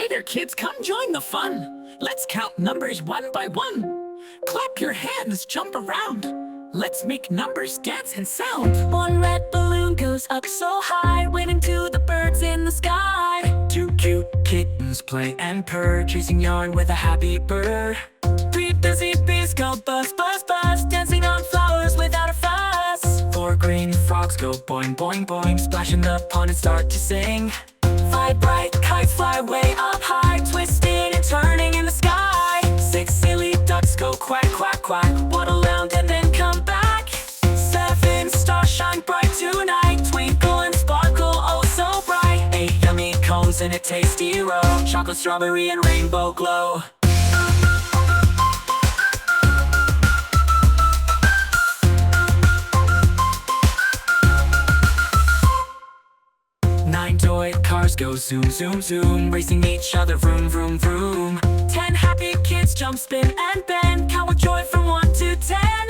there, kids, come join the fun. Let's count numbers one by one. Clap your hands, jump around. Let's make numbers dance and sound. One red balloon goes up so high, waving to the birds in the sky. Two cute kittens play and purr, chasing yarn with a happy bird. Three busy bees go buzz, buzz, buzz, dancing on flowers without a fuss. Four green frogs go boing, boing, boing, splash in the pond and start to sing. Five bright kites fly way up high, twisting and turning in the sky. Six silly ducks go quack, quack, quack, waddle around and then come back. Seven stars shine bright tonight, twinkle and sparkle, oh so bright. Eight yummy cones in a tasty row, chocolate, strawberry, and rainbow glow. Nine toy cars go zoom, zoom, zoom, racing each other, vroom, vroom, vroom. 10 happy kids jump, spin, and bend,